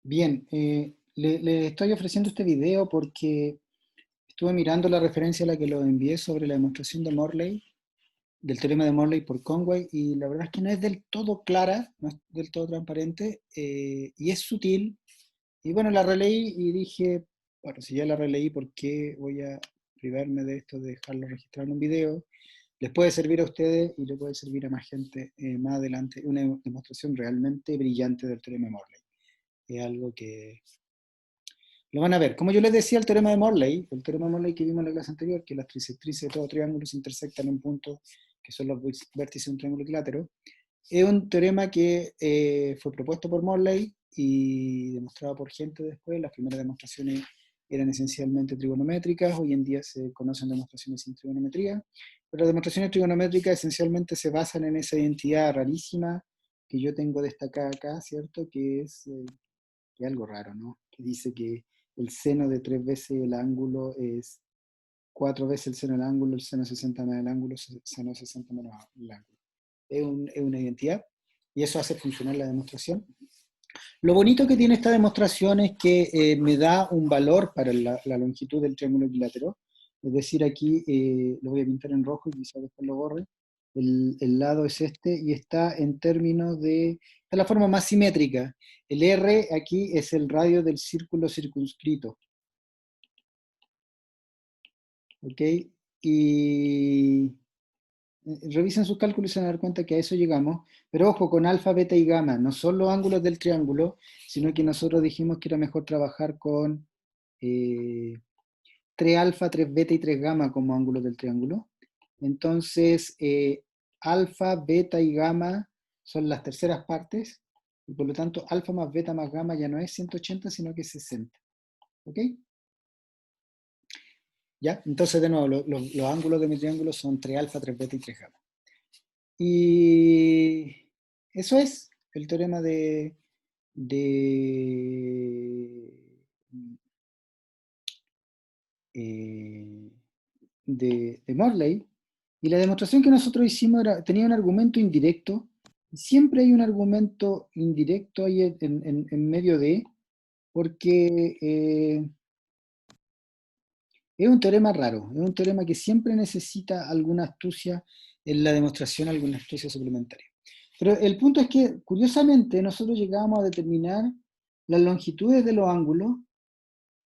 Bien, le estoy ofreciendo este video porque estuve mirando la referencia a la que lo envié sobre la demostración de Morley, del teorema de Morley por Conway, y la verdad es que no es del todo clara, no es del todo transparente, y es sutil. Y bueno, la releí y dije, bueno, si ya la releí, ¿por qué voy a privarme de esto, de dejarlo registrado en un video? Les puede servir a ustedes y le puede servir a más gente más adelante. Una demostración realmente brillante del teorema de Morley. Es algo que lo van a ver. Como yo les decía, el teorema de Morley que vimos en la clase anterior, que las trisectrices de todo triángulo se intersectan en puntos que son los vértices de un triángulo equilátero, es un teorema que fue propuesto por Morley y demostrado por gente después. Las primeras demostraciones eran esencialmente trigonométricas, hoy en día se conocen demostraciones sin trigonometría, pero las demostraciones trigonométricas esencialmente se basan en esa identidad rarísima que yo tengo destacada acá, ¿cierto? Que es algo raro, ¿no? Que dice que el seno de 3 veces el ángulo es 4 veces el seno del ángulo, el seno 60 más el ángulo, el seno 60 menos el ángulo. Es una identidad y eso hace funcionar la demostración. Lo bonito que tiene esta demostración es que me da un valor para la longitud del triángulo equilátero. Es decir, aquí lo voy a pintar en rojo y quizás después lo borre. El lado es este y está en términos de... Esta es la forma más simétrica. El R aquí es el radio del círculo circunscrito. ¿Ok? Y revisen sus cálculos y se van a dar cuenta que a eso llegamos. Pero ojo, con alfa, beta y gamma, no son los ángulos del triángulo, sino que nosotros dijimos que era mejor trabajar con 3 alfa, 3 beta y 3 gamma como ángulos del triángulo. Entonces, alfa, beta y gamma son las terceras partes, y por lo tanto, alfa más beta más gamma ya no es 180, sino que es 60. ¿Ok? ¿Ya? Entonces, de nuevo, los ángulos de mi triángulo son 3 alfa, 3 beta y 3 gamma. Y eso es el teorema de, eh, de Morley. Y la demostración que nosotros hicimos tenía un argumento indirecto. Siempre hay un argumento indirecto ahí en medio de, porque es un teorema raro, es un teorema que siempre necesita alguna astucia en la demostración, alguna astucia suplementaria. Pero el punto es que, curiosamente, nosotros llegábamos a determinar las longitudes de los ángulos,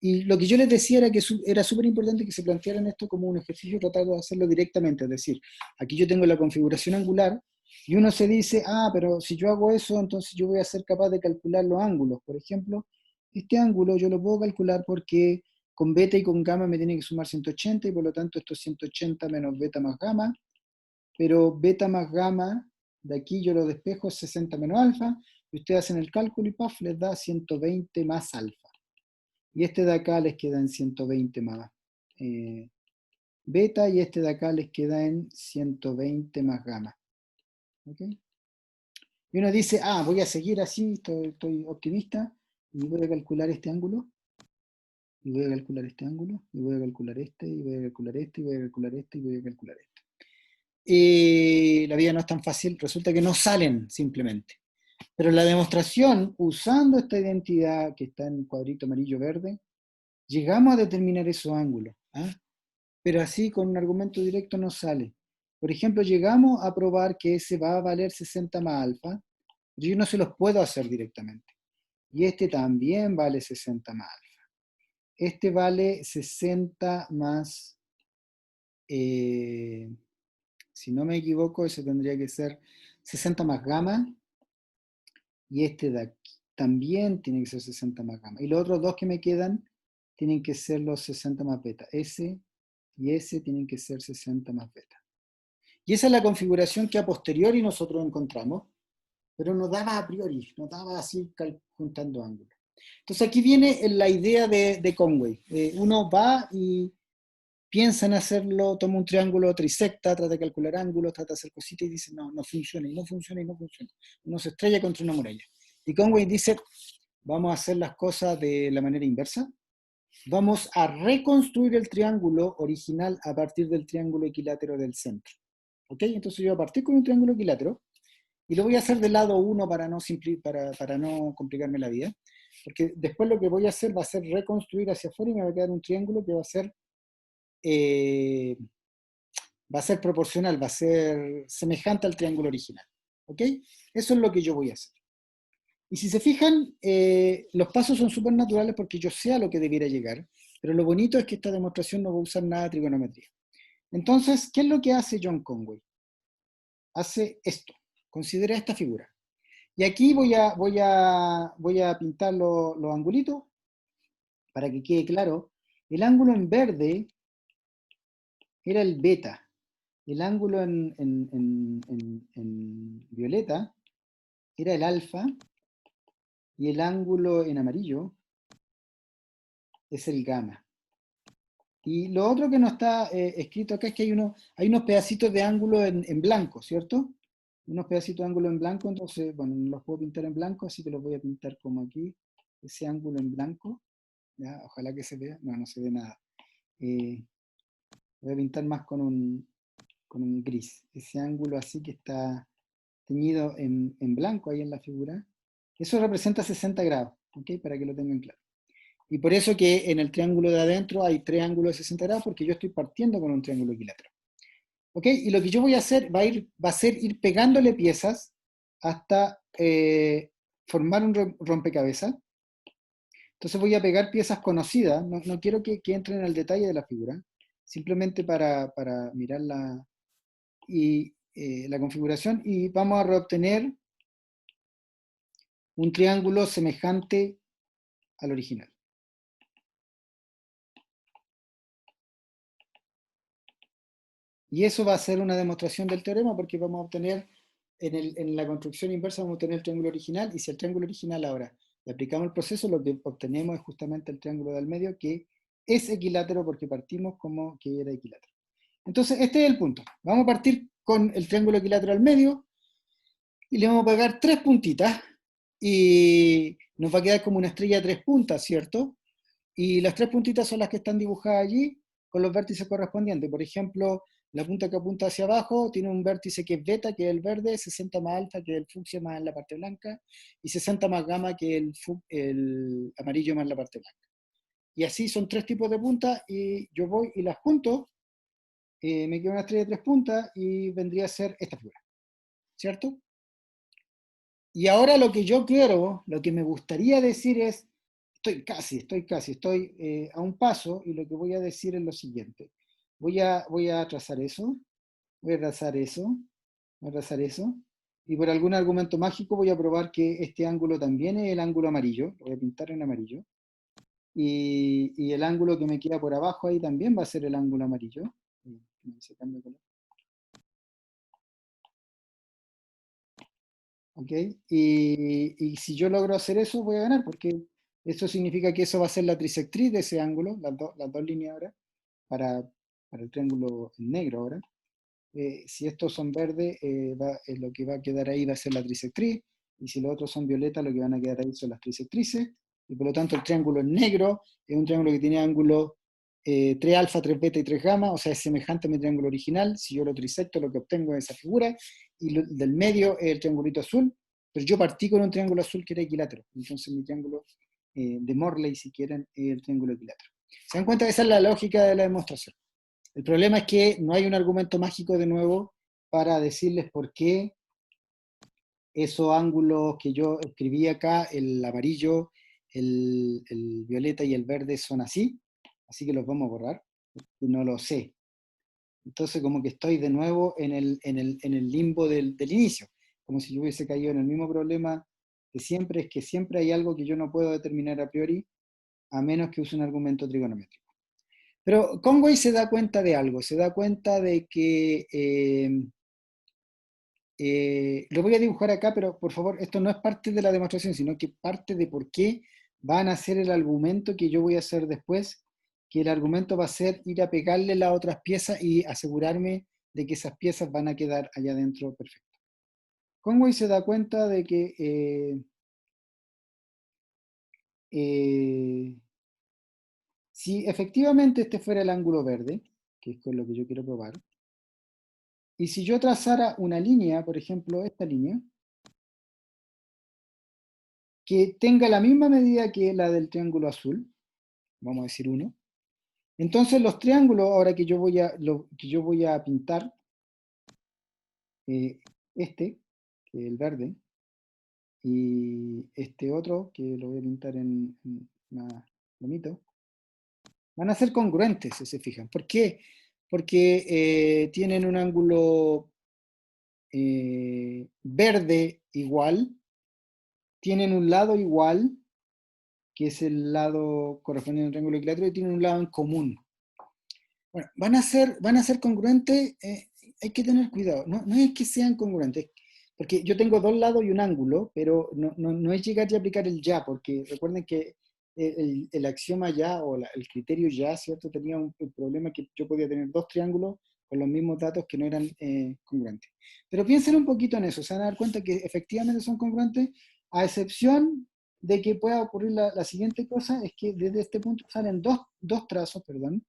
y lo que yo les decía era que era súper importante que se plantearan esto como un ejercicio, tratar de hacerlo directamente. Es decir, aquí yo tengo la configuración angular, y uno se dice, ah, pero si yo hago eso, entonces yo voy a ser capaz de calcular los ángulos. Por ejemplo, este ángulo yo lo puedo calcular porque con beta y con gamma me tiene que sumar 180, y por lo tanto esto es 180 menos beta más gamma, pero beta más gamma, de aquí yo lo despejo, es 60 menos alfa, y ustedes hacen el cálculo y paf, les da 120 más alfa. Y este de acá les queda en 120 más beta, y este de acá les queda en 120 más gamma. ¿Okay? Y uno dice, ah, voy a seguir así, estoy optimista, y voy a calcular este ángulo, y voy a calcular este ángulo, y voy a calcular este, y voy a calcular este, y voy a calcular este, y voy a calcular este. La vida no es tan fácil, resulta que no salen simplemente. Pero la demostración, usando esta identidad que está en cuadrito amarillo-verde, llegamos a determinar esos ángulos. ¿Ah? Pero así con un argumento directo no sale. Por ejemplo, llegamos a probar que ese va a valer 60 más alfa, pero yo no se los puedo hacer directamente. Y este también vale 60 más alfa. Este vale 60 más, si no me equivoco, ese tendría que ser 60 más gamma, y este de aquí también tiene que ser 60 más gamma. Y los otros dos que me quedan tienen que ser los 60 más beta. Ese y ese tienen que ser 60 más beta. Y esa es la configuración que a posteriori nosotros encontramos, pero no daba a priori, no daba así juntando ángulos. Entonces aquí viene la idea de Conway. Uno va y piensa en hacerlo, toma un triángulo, trisecta, trata de calcular ángulos, trata de hacer cositas y dice, no, no funciona, y no funciona, y no funciona. Uno se estrella contra una muralla. Y Conway dice, vamos a hacer las cosas de la manera inversa. Vamos a reconstruir el triángulo original a partir del triángulo equilátero del centro. ¿Ok? Entonces yo voy a partir con un triángulo equilátero, Y lo voy a hacer del lado 1 para no complicarme la vida, porque después lo que voy a hacer va a ser reconstruir hacia afuera y me va a quedar un triángulo que eh, va a ser proporcional, va a ser semejante al triángulo original. ¿Ok? Eso es lo que yo voy a hacer. Y si se fijan, los pasos son súper naturales porque yo sé a lo que debiera llegar, pero lo bonito es que esta demostración no va a usar nada de trigonometría. Entonces, ¿qué es lo que hace John Conway? Hace esto, considera esta figura. Y aquí voy a pintar los angulitos para que quede claro. El ángulo en verde era el beta. El ángulo en violeta era el alfa. Y el ángulo en amarillo es el gamma. Y lo otro que no está escrito acá es que hay unos pedacitos de ángulo en blanco, ¿cierto? Unos pedacitos de ángulo en blanco, entonces, bueno, no los puedo pintar en blanco, así que los voy a pintar como aquí, ese ángulo en blanco. ¿Ya? Ojalá que se vea, no, no se ve nada. Voy a pintar más con un gris, ese ángulo así que está teñido en blanco ahí en la figura. Eso representa 60 grados, ¿ok? Para que lo tengan claro. Y por eso que en el triángulo de adentro hay tres ángulos de 60 grados, porque yo estoy partiendo con un triángulo equilátero. ¿Ok? Y lo que yo voy a hacer va a ser ir pegándole piezas hasta formar un rompecabezas. Entonces voy a pegar piezas conocidas, no quiero que entren en el detalle de la figura, simplemente para mirar la configuración y vamos a reobtener un triángulo semejante al original. Y eso va a ser una demostración del teorema porque vamos a obtener, en la construcción inversa vamos a obtener el triángulo original, y si el triángulo original ahora le aplicamos el proceso, lo que obtenemos es justamente el triángulo del medio, que es equilátero porque partimos como que era equilátero. Entonces, este es el punto. Vamos a partir con el triángulo equilátero al medio, y le vamos a pegar tres puntitas, y nos va a quedar como una estrella de tres puntas, ¿cierto? Y las tres puntitas son las que están dibujadas allí con los vértices correspondientes. Por ejemplo, la punta que apunta hacia abajo tiene un vértice que es beta, que es el verde, 60 más alfa, que es el fucsia más en la parte blanca, y 60 más gamma, que es el amarillo más en la parte blanca. Y así son tres tipos de puntas, y yo voy y las junto, me queda una estrella de tres puntas, y vendría a ser esta figura, ¿cierto? Y ahora lo que yo quiero, lo que me gustaría decir es, estoy a un paso, y lo que voy a decir es lo siguiente. Voy a trazar eso, voy a trazar eso, voy a trazar eso, y por algún argumento mágico voy a probar que este ángulo también es el ángulo amarillo, lo voy a pintar en amarillo, y el ángulo que me queda por abajo ahí también va a ser el ángulo amarillo. ¿Ok? Y si yo logro hacer eso, voy a ganar, porque eso significa que eso va a ser la trisectriz de ese ángulo, las dos líneas ahora, para, para el triángulo en negro ahora. Si estos son verdes, lo que va a quedar ahí va a ser la trisectriz, y si los otros son violetas, lo que van a quedar ahí son las trisectrices, y por lo tanto el triángulo en negro es un triángulo que tiene ángulos 3 alfa, 3 beta y 3 gamma, o sea, es semejante a mi triángulo original. Si yo lo trisecto, lo que obtengo es esa figura, y del medio es el triangulito azul, pero yo partí con un triángulo azul que era equilátero, entonces mi triángulo de Morley, si quieren, es el triángulo equilátero. ¿Se dan cuenta? Esa es la lógica de la demostración. El problema es que no hay un argumento mágico de nuevo para decirles por qué esos ángulos que yo escribí acá, el amarillo, el violeta y el verde son así que los vamos a borrar, no lo sé. Entonces como que estoy de nuevo en el limbo del inicio, como si yo hubiese caído en el mismo problema de siempre, es que siempre hay algo que yo no puedo determinar a priori, a menos que use un argumento trigonométrico. Pero Conway se da cuenta de algo, se da cuenta de que, lo voy a dibujar acá, pero por favor, esto no es parte de la demostración, sino que parte de por qué van a hacer el argumento que yo voy a hacer después, que el argumento va a ser ir a pegarle las otras piezas y asegurarme de que esas piezas van a quedar allá adentro perfecto. Conway se da cuenta de que si efectivamente este fuera el ángulo verde, que es con lo que yo quiero probar, y si yo trazara una línea, por ejemplo, esta línea, que tenga la misma medida que la del triángulo azul, vamos a decir 1. Entonces los triángulos, ahora que que yo voy a pintar, este, que es el verde, y este otro, que lo voy a pintar en más bonito, van a ser congruentes, si se fijan. ¿Por qué? Porque tienen un ángulo verde igual, tienen un lado igual, que es el lado correspondiente al triángulo equilátero, y tienen un lado en común. Bueno, van a ser congruentes, hay que tener cuidado, no es que sean congruentes, porque yo tengo dos lados y un ángulo, pero no es llegar y aplicar el ya, porque recuerden que el axioma ya o el criterio ya, ¿cierto? Tenía un problema que yo podía tener dos triángulos con los mismos datos que no eran congruentes. Pero piensen un poquito en eso, se van a dar cuenta que efectivamente son congruentes, a excepción de que pueda ocurrir la siguiente cosa, es que desde este punto salen dos trazos, perdón,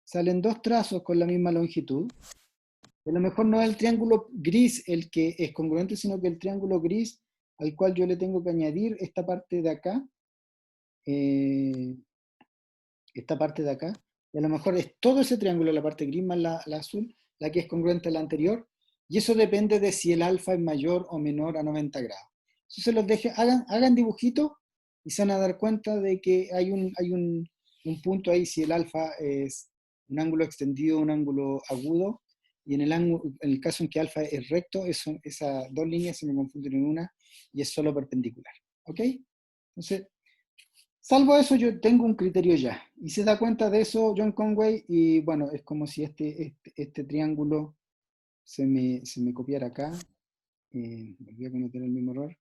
salen dos trazos con la misma longitud. A lo mejor no es el triángulo gris el que es congruente, sino que el triángulo gris al cual yo le tengo que añadir esta parte de acá, eh, esta parte de acá, y a lo mejor es todo ese triángulo, la parte gris más la azul, la que es congruente a la anterior, y eso depende de si el alfa es mayor o menor a 90 grados. Eso se los deje, hagan dibujitos y se van a dar cuenta de que un punto ahí, si el alfa es un ángulo extendido, un ángulo agudo, y en el caso en que alfa es recto, esas dos líneas se me confunden en una y es solo perpendicular. ¿Ok? Entonces, salvo eso, yo tengo un criterio ya. Y se da cuenta de eso John Conway y bueno, es como si este triángulo se me copiara acá. Volví a cometer el mismo error.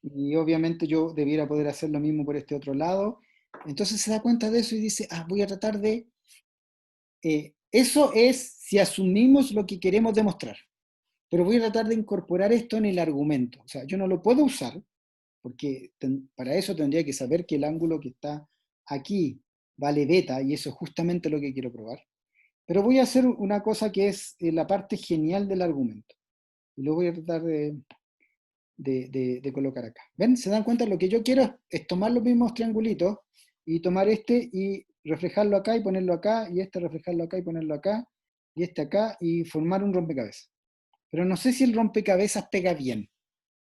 Y obviamente yo debiera poder hacer lo mismo por este otro lado. Entonces se da cuenta de eso y dice, voy a tratar de... eso es si asumimos lo que queremos demostrar. Pero voy a tratar de incorporar esto en el argumento. O sea, yo no lo puedo usar, porque para eso tendría que saber que el ángulo que está aquí vale beta, y eso es justamente lo que quiero probar. Pero voy a hacer una cosa que es la parte genial del argumento. Y lo voy a tratar de colocar acá. ¿Ven? ¿Se dan cuenta? Lo que yo quiero es tomar los mismos triangulitos y tomar este y reflejarlo acá y ponerlo acá, y este reflejarlo acá y ponerlo acá, y este acá, y formar un rompecabezas. Pero no sé si el rompecabezas pega bien.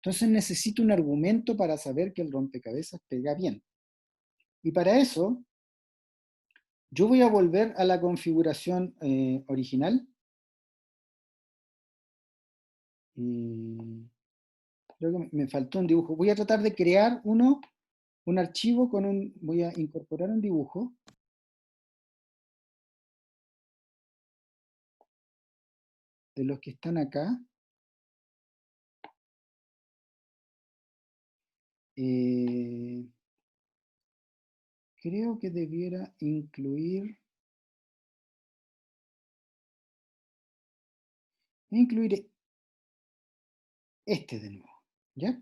Entonces necesito un argumento para saber que el rompecabezas pega bien. Y para eso, yo voy a volver a la configuración original. Y creo que me faltó un dibujo. Voy a tratar de crear un archivo con voy a incorporar un dibujo. De los que están acá. Eh, creo que debiera incluir este de nuevo, ¿ya?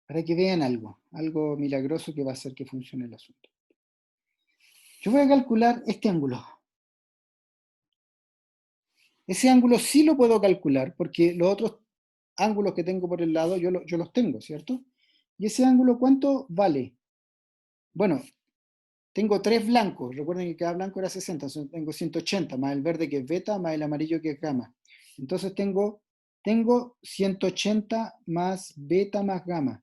Para que vean algo milagroso que va a hacer que funcione el asunto. Yo voy a calcular este ángulo. Ese ángulo sí lo puedo calcular porque los otros ángulos que tengo por el lado yo los tengo, ¿cierto? ¿Y ese ángulo cuánto vale? Bueno, tengo tres blancos, recuerden que cada blanco era 60, entonces tengo 180, más el verde que es beta, más el amarillo que es gamma. Entonces tengo 180 más beta más gamma.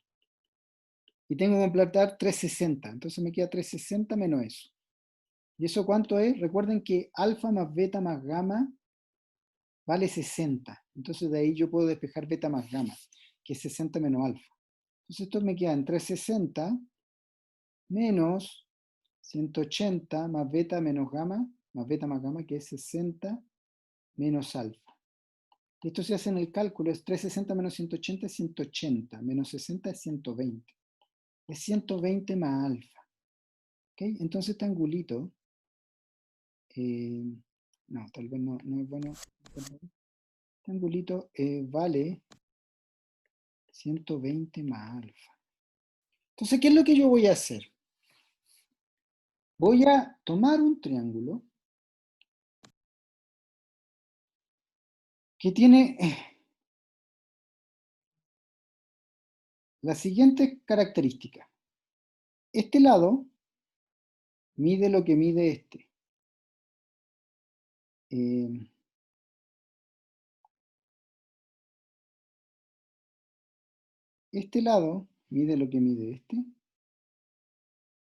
Y tengo que completar 360, entonces me queda 360 menos eso. ¿Y eso cuánto es? Recuerden que alfa más beta más gamma vale 60. Entonces de ahí yo puedo despejar beta más gamma, que es 60 menos alfa. Entonces esto me queda en 360 menos 180 más beta menos gamma, más beta más gamma, que es 60 menos alfa. Esto se hace en el cálculo, es 360 menos 180 es 180, menos 60 es 120. Es 120 más alfa. ¿Okay? Entonces este angulito, eh, no, tal vez no es bueno. Este angulito vale 120 más alfa. Entonces, ¿qué es lo que yo voy a hacer? Voy a tomar un triángulo que tiene la siguiente característica. Este lado mide lo que mide este. Este lado mide lo que mide este.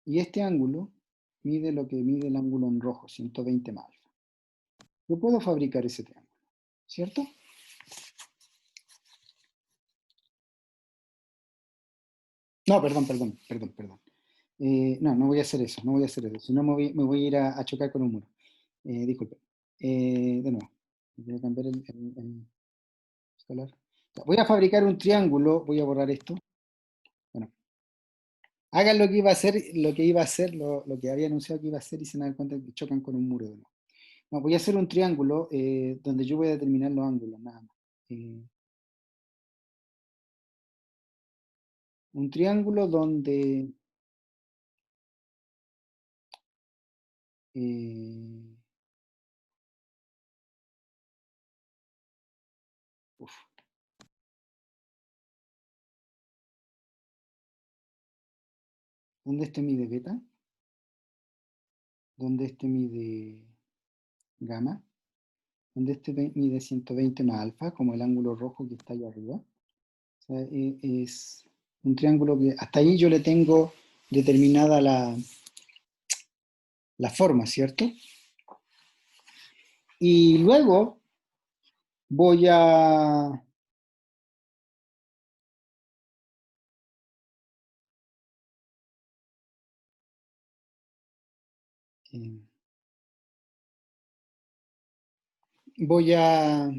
Y este ángulo mide lo que mide el ángulo en rojo, 120 más alfa. Yo puedo fabricar ese triángulo, ¿cierto? No, perdón. No voy a hacer eso, si no me voy a ir a chocar con un muro. Disculpe. De nuevo, voy a cambiar el escalar. Voy a fabricar un triángulo, voy a borrar esto. Bueno, hagan lo que iba a hacer, lo que había anunciado que iba a hacer y se dan cuenta que chocan con un muro de nuevo. No, voy a hacer un triángulo donde yo voy a determinar los ángulos, nada más. Un triángulo donde eh, uf, donde este mide beta, donde este mide gamma, donde este mide 120 más alfa, como el ángulo rojo que está ahí arriba. O sea, es un triángulo que hasta ahí yo le tengo determinada la forma, ¿cierto? Y luego voy a eh, voy a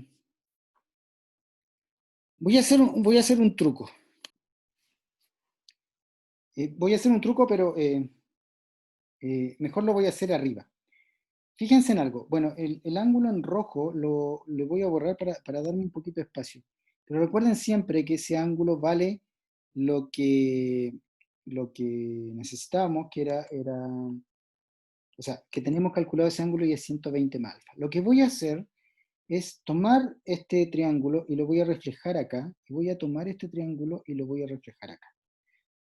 voy a hacer un truco. Voy a hacer un truco, pero mejor lo voy a hacer arriba. Fíjense en algo. Bueno, el ángulo en rojo le voy a borrar para darme un poquito de espacio. Pero recuerden siempre que ese ángulo vale lo que, lo que necesitábamos, o sea, que teníamos calculado ese ángulo y es 120 más alfa. Lo que voy a hacer es tomar este triángulo y lo voy a reflejar acá, y voy a tomar este triángulo y lo voy a reflejar acá.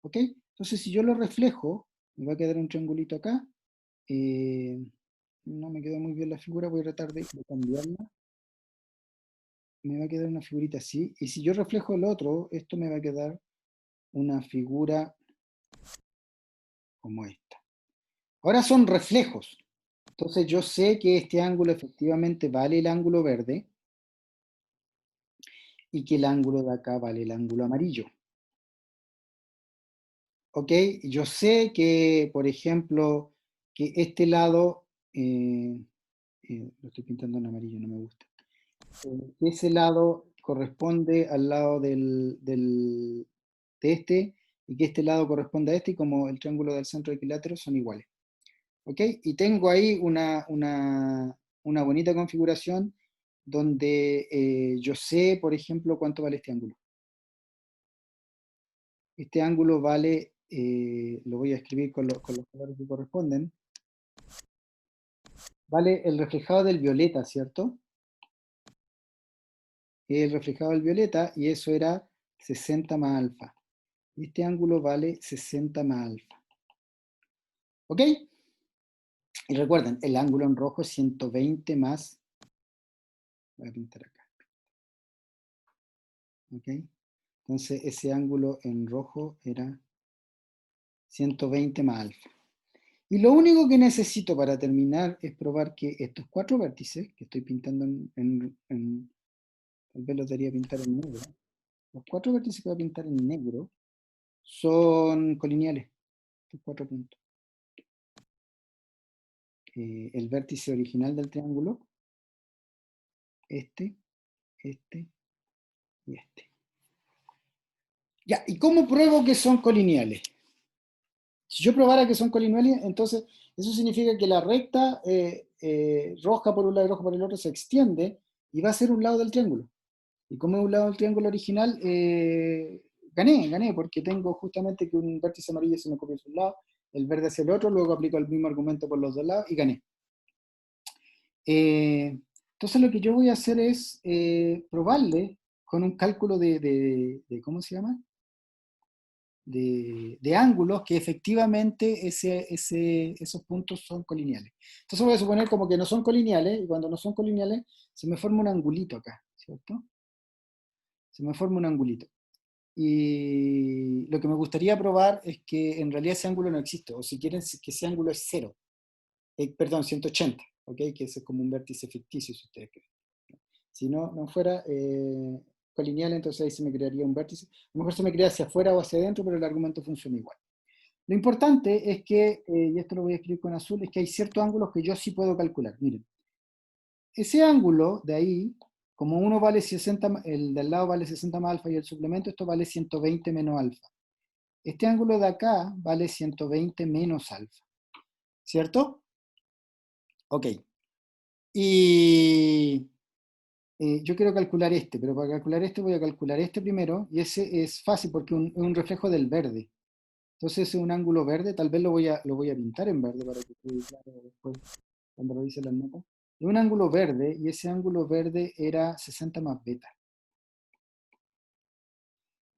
¿Ok? Entonces, si yo lo reflejo, me va a quedar un triangulito acá. eh, no me quedó muy bien la figura, voy a tratar de cambiarla. Me va a quedar una figurita así. Y si yo reflejo el otro, esto me va a quedar una figura como esta. Ahora son reflejos. Entonces yo sé que este ángulo efectivamente vale el ángulo verde y que el ángulo de acá vale el ángulo amarillo. ¿Ok? Yo sé que, por ejemplo, que este lado, lo estoy pintando en amarillo, no me gusta. Ese lado corresponde al lado de este, y que este lado corresponde a este, y como el triángulo del centro equilátero son iguales. ¿Ok? Y tengo ahí una bonita configuración donde yo sé, por ejemplo, cuánto vale este ángulo. Este ángulo vale, lo voy a escribir con los colores que corresponden, vale el reflejado del violeta, ¿cierto? El reflejado del violeta, y eso era 60 más alfa. Este ángulo vale 60 más alfa. ¿Ok? Y recuerden, el ángulo en rojo es 120 más, voy a pintar acá. ¿Ok? Entonces ese ángulo en rojo era 120 más alfa. Y lo único que necesito para terminar es probar que estos cuatro vértices que estoy pintando tal vez los debería pintar en negro. Los cuatro vértices que voy a pintar en negro son colineales, estos cuatro puntos. El vértice original del triángulo, este y este. Ya, ¿y cómo pruebo que son colineales? Si yo probara que son colineales, entonces eso significa que la recta roja por un lado y roja por el otro se extiende y va a ser un lado del triángulo. Y como es un lado del triángulo original, gané, porque tengo justamente que un vértice amarillo se me copia hacia un lado, el verde hacia el otro, luego aplico el mismo argumento por los dos lados y gané. Eh, entonces lo que yo voy a hacer es probarle con un cálculo ¿cómo se llama? de ángulos que efectivamente esos puntos son colineales. Entonces voy a suponer como que no son colineales, y cuando no son colineales se me forma un angulito acá, ¿cierto? Se me forma un angulito. Y lo que me gustaría probar es que en realidad ese ángulo no existe, o si quieren que ese ángulo es cero, perdón, 180, ¿ok? Que ese es como un vértice ficticio, si ustedes creen. Si no fuera colineal, entonces ahí se me crearía un vértice. A lo mejor se me crea hacia afuera o hacia adentro, pero el argumento funciona igual. Lo importante es que, y esto lo voy a escribir con azul, es que hay ciertos ángulos que yo sí puedo calcular. Miren, ese ángulo de ahí, como uno vale 60, el del lado vale 60 más alfa y el suplemento, esto vale 120 menos alfa. Este ángulo de acá vale 120 menos alfa, ¿cierto? Ok. Y yo quiero calcular este, pero para calcular este voy a calcular este primero, y ese es fácil porque es un reflejo del verde. Entonces es un ángulo verde, tal vez lo voy a pintar en verde para que quede claro después cuando revise las notas. Es un ángulo verde, y ese ángulo verde era 60 más beta.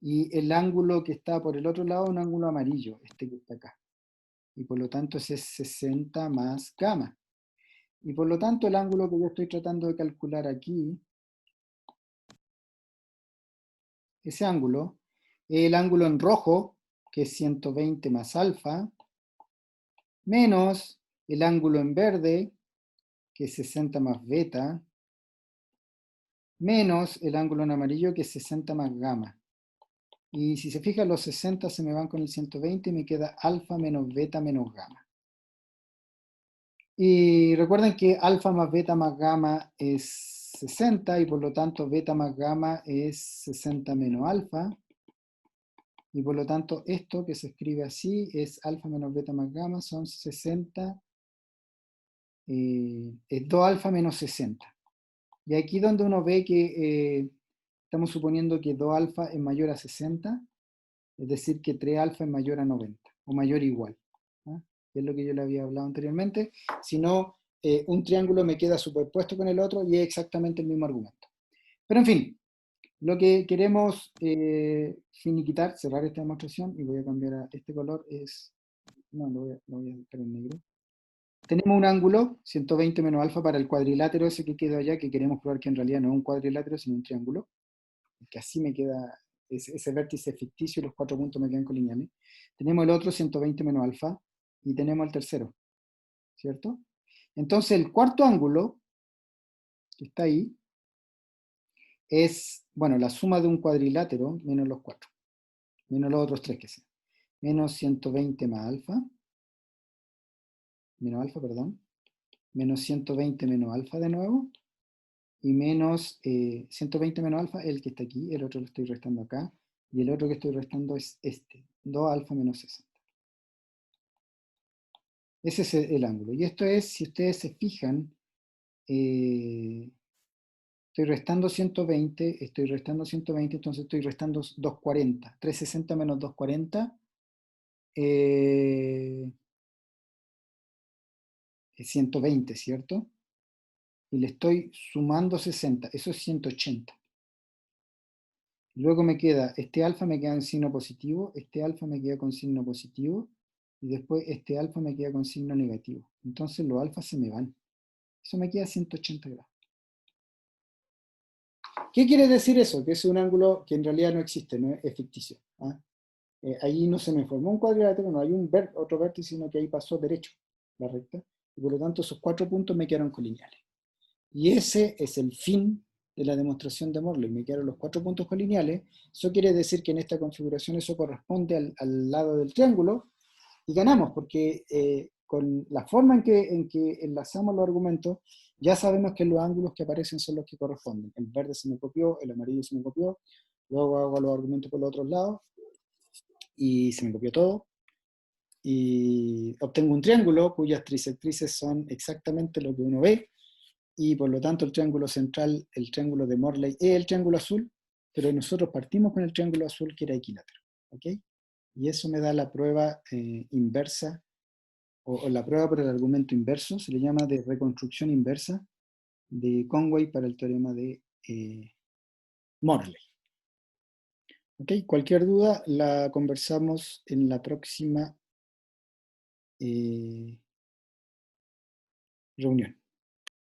Y el ángulo que está por el otro lado es un ángulo amarillo, este que está acá. Y por lo tanto ese es 60 más gamma. Y por lo tanto el ángulo que yo estoy tratando de calcular aquí, ese ángulo, es el ángulo en rojo, que es 120 más alfa, menos el ángulo en verde, que es 60 más beta, menos el ángulo en amarillo, que es 60 más gamma. Y si se fijan, los 60 se me van con el 120 y me queda alfa menos beta menos gamma. Y recuerden que alfa más beta más gamma es 60, y por lo tanto beta más gamma es 60 menos alfa. Y por lo tanto esto que se escribe así es alfa menos beta más gamma, son 60, es 2 alfa menos 60. Y aquí donde uno ve que estamos suponiendo que 2 alfa es mayor a 60, es decir, que 3 alfa es mayor a 90, o mayor o igual. ¿Ah? Que es lo que yo le había hablado anteriormente. Si no, un triángulo me queda superpuesto con el otro y es exactamente el mismo argumento. Pero en fin, lo que queremos finiquitar, cerrar esta demostración, y voy a cambiar a este color, es, no, lo voy a dejar en negro. Tenemos un ángulo, 120 menos alfa, para el cuadrilátero ese que quedó allá, que queremos probar que en realidad no es un cuadrilátero, sino un triángulo, que así me queda ese vértice ficticio y los 4 puntos me quedan colineales. Tenemos el otro, 120 menos alfa, y tenemos el tercero, ¿cierto? Entonces el cuarto ángulo, que está ahí, es, bueno, la suma de un cuadrilátero menos los 4, menos los otros 3 que sean. Menos 120 más alfa, menos alfa, perdón, menos 120 menos alfa de nuevo, y menos 120 menos alfa, el que está aquí, el otro lo estoy restando acá, y el otro que estoy restando es este, 2 alfa menos 60. Ese es el ángulo. Y esto es, si ustedes se fijan, estoy restando 120, entonces estoy restando 240. 360 menos 240 es 120, ¿cierto? Y le estoy sumando 60, eso es 180. Luego me queda, este alfa me queda en signo positivo, este alfa me queda con signo positivo, y después este alfa me queda con signo negativo. Entonces los alfas se me van. Eso me queda 180 grados. ¿Qué quiere decir eso? Que es un ángulo que en realidad no existe, no es ficticio. ¿Ah? Ahí no se me formó un cuadrilátero, no hay otro vértice, sino que ahí pasó derecho la recta, y por lo tanto esos 4 puntos me quedaron colineales. Y ese es el fin de la demostración de Morley. Me quedaron los 4 puntos colineales. Eso quiere decir que en esta configuración eso corresponde al lado del triángulo, y ganamos, porque con la forma en que enlazamos los argumentos, ya sabemos que los ángulos que aparecen son los que corresponden. El verde se me copió, el amarillo se me copió, luego hago los argumentos por los otros lados, y se me copió todo, y obtengo un triángulo cuyas trisectrices son exactamente lo que uno ve, y por lo tanto el triángulo central, el triángulo de Morley, es el triángulo azul, pero nosotros partimos con el triángulo azul que era equilátero. ¿Ok? Y eso me da la prueba inversa, o la prueba por el argumento inverso, se le llama de reconstrucción inversa de Conway para el teorema de Morley. Ok, cualquier duda la conversamos en la próxima reunión.